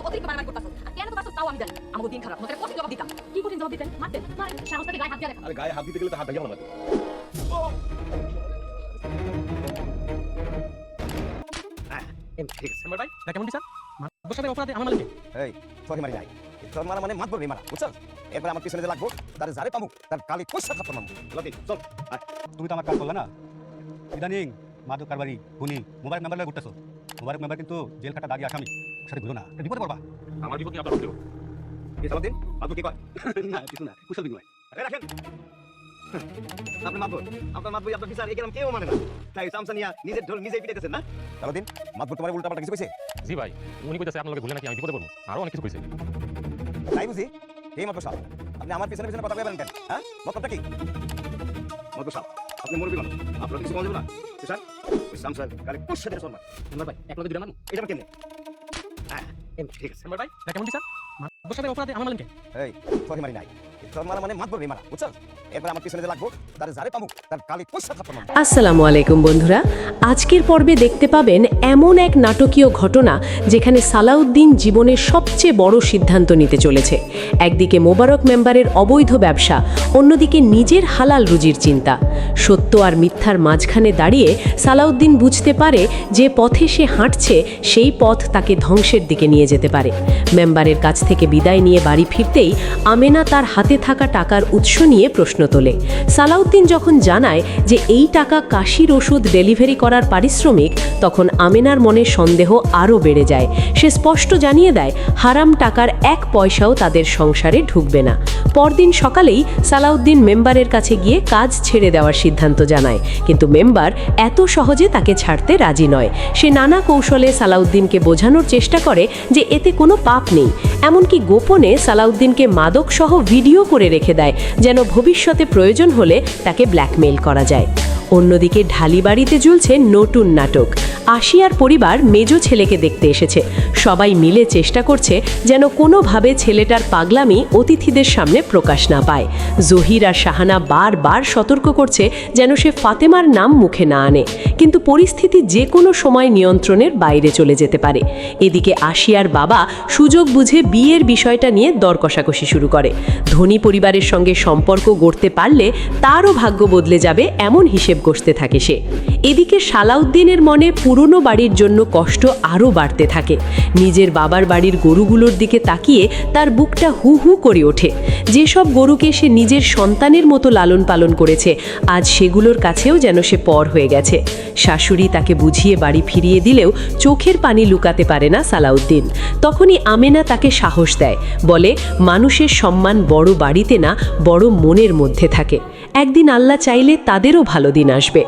কিন্তু অতিরিক্ত বাড়াবাড়ি করতেছস। আর কেন করতেছস তাও আমি জানি। আমাগো দিন খারাপ। তোকে কঠিন জবাব দিতাম। কি কঠিন জবাব দিতেন? মারতেন। মারেন। সাহস থেকে গায়ে হাত দিয়া দেখা। আরে গায়ে হাত দিতে গেলে তো হাত ভেঙে গেল। ঠিক আছে ভাই, কেমন দিছেন? মাতবর সাথে অপরাধে আমার মালিক। এই তোকে মারি নাই, তোর মারা মানে মাতবর মারা, বুঝছস? এরপর আমার পিছনে যে লাগবো তার যারে পাবো তার কালি পয়সা থাপ্পড় মারবো। লতি চল। তুমি তো আমার কাজ করলে না। ইদানিং মাদক কারবারি খুনি মোবাইল নাম্বার ঘুরতেছো। মোবাইল নাম্বার কিন্তু জেল খাটা দাঁড়িয়ে আসামি সাথে ঘুরো না, বিপদে পড়বা। আমার বিপদ নিয়ে আপনার হতেও কি সালাউদ্দিন মাতবর কি কয়? না কিছু না, কুশল বিনিময়। আরে রাখেন আপনি মাতবর, আপনার মাতবর আপনার বিচার এই গ্রাম কেউ মানে না, তাই সামসানিয়া নিজের ঢোল নিজেই পিটাইতেছেন না। সালাউদ্দিন মাতবর তোমার উল্টাপাল্টা কিছু কইছে? জি ভাই, উনি কইতাছে আপনার লগে ভুলে নাকি আমি বিপদে পড়বো, আরো অনেক কিছু কইছে। তাই বুঝি এই মাতবর সাহেব আপনি আমার পিছনে পিছনে কথা কইবেন কেন? হ্যাঁ মতলবটা কি? মাতবর সাহেব আপনি মুরব্বি মানুষ, আপনার কিছু বলবেন না? স্যার ওই সামসান কালি পয়সা দিয়ে শোন আমার ভাই এক লগে দুইটা মানুষ। এটা কেমনে? হ্যাঁ ঠিক আছে। আমার ভাই কেমন দিছেন? মাতবর সাথে অপরাধে আমার মালিক। এই তোকে মারি নাই, তোর মারা মানে মাতবর মারা, বুঝছস? এরপর আমার পিছনে যে লাগবো তার যারে পাবো তার কালি পয়সা থাপ্পড় মারবো। আসসালামু আলাইকুম বন্ধুরা, আজকের পর্বে দেখতে পাবেন এমন এক নাটকীয় ঘটনা যেখানে সালাউদ্দিন জীবনের সবচেয়ে বড় সিদ্ধান্ত নিতে চলেছে। একদিকে মোবারক মেম্বারের অবৈধ ব্যবসা, অন্যদিকে নিজের হালাল রুজির চিন্তা। সত্য আর মিথ্যার মাঝখানে দাঁড়িয়ে সালাউদ্দিন বুঝতে পারে যে পথে সে হাঁটছে সেই পথ তাকে ধ্বংসের দিকে নিয়ে যেতে পারে। মেম্বারের কাছ থেকে বিদায় নিয়ে বাড়ি ফিরতেই আমেনা তার হাতে থাকা টাকার উৎস নিয়ে প্রশ্ন তোলে। সালাউদ্দিন যখন জানায় যে এই টাকা কাশির ওষুধ ডেলিভারি করার পারিশ্রমিক, তখন আমেনার মনে সন্দেহ আরও বেড়ে যায়। সে স্পষ্ট জানিয়ে দেয় হারাম টাকার এক পয়সাও তাদের সংসারে ঢুকবে না। পরদিন সকালেই সালাউদ্দিন মেম্বারের কাছে গিয়ে কাজ ছেড়ে দেওয়ার সিদ্ধান্ত জানায়, কিন্তু মেম্বার এত সহজে তাকে ছাড়তে রাজি নয়। সে নানা কৌশলে সালাউদ্দিনকে বোঝানোর চেষ্টা করে যে এতে কোনো পাপ নেই। এমনকি গোপনে সালাউদ্দিনকে মাদক সহ ভিডিও করে রেখে দেয় যেন ভবিষ্যতে প্রয়োজন হলে তাকে ব্ল্যাকমেইল করা যায়। অন্যদিকে ঢালিবাড়িতে ঝুলছে নতুন নাটক। আশিয়ার পরিবার মেজো ছেলেকে দেখতে এসেছে। সবাই মিলে চেষ্টা করছে যেন কোনোভাবে ছেলেটার পাগলামি অতিথিদের সামনে প্রকাশ না পায়। জহির আর শাহানা বারবার সতর্ক করছে যেন সে ফাতেমার নাম মুখে না আনে, কিন্তু পরিস্থিতি যে কোনো সময় নিয়ন্ত্রণের বাইরে চলে যেতে পারে। এদিকে আশিয়ার বাবা সুযোগ বুঝে বিয়ের বিষয়টা নিয়ে দর কষাকষি শুরু করে। ধনী পরিবারের সঙ্গে সম্পর্ক গড়তে পারলে তারও ভাগ্য বদলে যাবে এমন হিসেব কষতে থাকে সে। এদিকে সালাউদ্দিনের মনে পুরনো বাড়ির জন্য কষ্ট আরও বাড়তে থাকে। নিজের বাবার বাড়ির গরুগুলোর দিকে তাকিয়ে তার বুকটা হু হু করে ওঠে। যেসব গরুকে সে নিজের সন্তানের মতো লালন পালন করেছে, আজ সেগুলোর কাছেও যেন সে পর হয়ে গেছে। শাশুড়ি তাকে বুঝিয়ে বাড়ি ফিরিয়ে দিলেও চোখের পানি লুকাতে পারে না সালাউদ্দিন। তখনই আমেনা তাকে সাহস দেয়, বলে মানুষের সম্মান বড় বাড়িতে না, বড় মনের মধ্যে থাকে। একদিন আল্লাহ চাইলে তাদেরও ভালো দিন আসবে।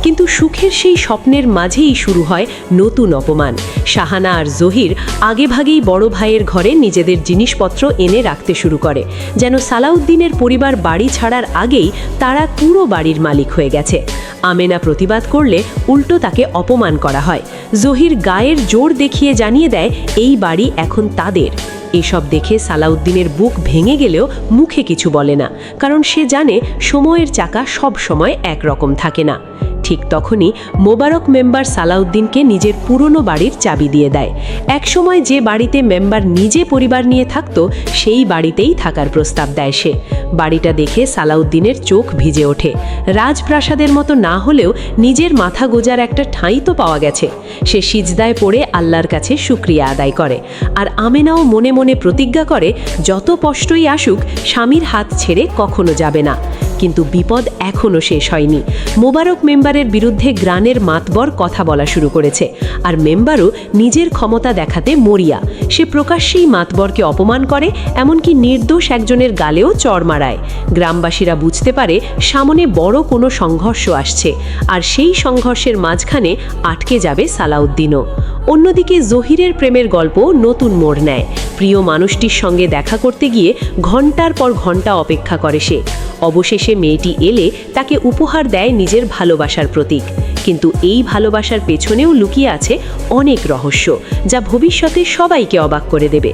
কিন্তু সুখের সেই স্বপ্নের মাঝেই শুরু হয় নতুন অপমান। শাহানা আর জহির আগেভাগেই বড় ভাইয়ের ঘরে নিজেদের জিনিসপত্র এনে রাখতে শুরু করে, যেন সালাউদ্দিনের পরিবার বাড়ি ছাড়ার আগেই তারা পুরো বাড়ির মালিক হয়ে গেছে। আমেনা প্রতিবাদ করলে উল্টো তাকে অপমান করা হয়। জহির গায়ের জোর দেখিয়ে জানিয়ে দেয় এই বাড়ি এখন তাদের। এসব দেখে সালাউদ্দিনের বুক ভেঙে গেলেও মুখে কিছু বলে না, কারণ সে জানে সময়ের চাকা সব সময় একরকম থাকে না। ঠিক তখনই মোবারক মেম্বার সালাউদ্দিনকে নিজের পুরনো বাড়ির চাবি দিয়ে দেয়। একসময় যে বাড়িতে মেম্বার নিজে পরিবার নিয়ে থাকত, সেই বাড়িতেই থাকার প্রস্তাব দেয় সে। বাড়িটা দেখে সালাউদ্দিনের চোখ ভিজে ওঠে। রাজপ্রাসাদের মতো না হলেও নিজের মাথা গোজার একটা ঠাঁই তো পাওয়া গেছে। সে সিজদায় পড়ে আল্লাহর কাছে শুকরিয়া আদায় করে। আর আমেনাও মনে মনে প্রতিজ্ঞা করে যত কষ্টই আসুক স্বামীর হাত ছেড়ে কখনো যাবে না। কিন্তু বিপদ এখনও শেষ হয়নি। মোবারক মেম্বারের বিরুদ্ধে গ্রানের মাতবর কথা বলা শুরু করেছে, আর মেম্বারও নিজের ক্ষমতা দেখাতে মরিয়া। সে প্রকাশ্যেই মাতবরকে অপমান করে, এমনকি নির্দোষ একজনের গালেও চড় মারায়। গ্রামবাসীরা বুঝতে পারে সামনে বড় কোনো সংঘর্ষ আসছে, আর সেই সংঘর্ষের মাঝখানে আটকে যাবে সালাউদ্দিনও। অন্যদিকে জহিরের প্রেমের গল্প নতুন মোড় নেয়। প্রিয় মানুষটির সঙ্গে দেখা করতে গিয়ে ঘন্টার পর ঘন্টা অপেক্ষা করে সে। অবশেষে মেয়েটি এলে তাকে উপহার দেয় নিজের ভালোবাসার প্রতীক। কিন্তু এই ভালোবাসার পেছনেও লুকিয়ে আছে অনেক রহস্য, যা ভবিষ্যতে সবাইকে অবাক করে দেবে।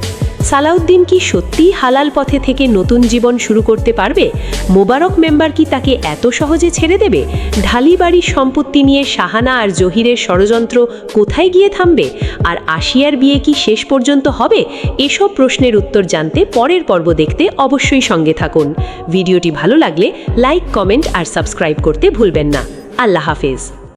সালাউদ্দিন কি সত্যিই হালাল পথে থেকে নতুন জীবন শুরু করতে পারবে? মোবারক মেম্বার কি তাকে এত সহজে ছেড়ে দেবে? ঢালি বাড়ির সম্পত্তি নিয়ে শাহানা আর জহিরের ষড়যন্ত্র কোথায় গিয়ে থামবে? আর আশিয়ার বিয়ে কি শেষ পর্যন্ত হবে? এসব প্রশ্নের উত্তর জানতে পরের পর্ব দেখতে অবশ্যই সঙ্গে থাকুন। ভিডিওটি ভালো লাগলে লাইক, কমেন্ট আর সাবস্ক্রাইব করতে ভুলবেন না। আল্লাহ হাফেজ।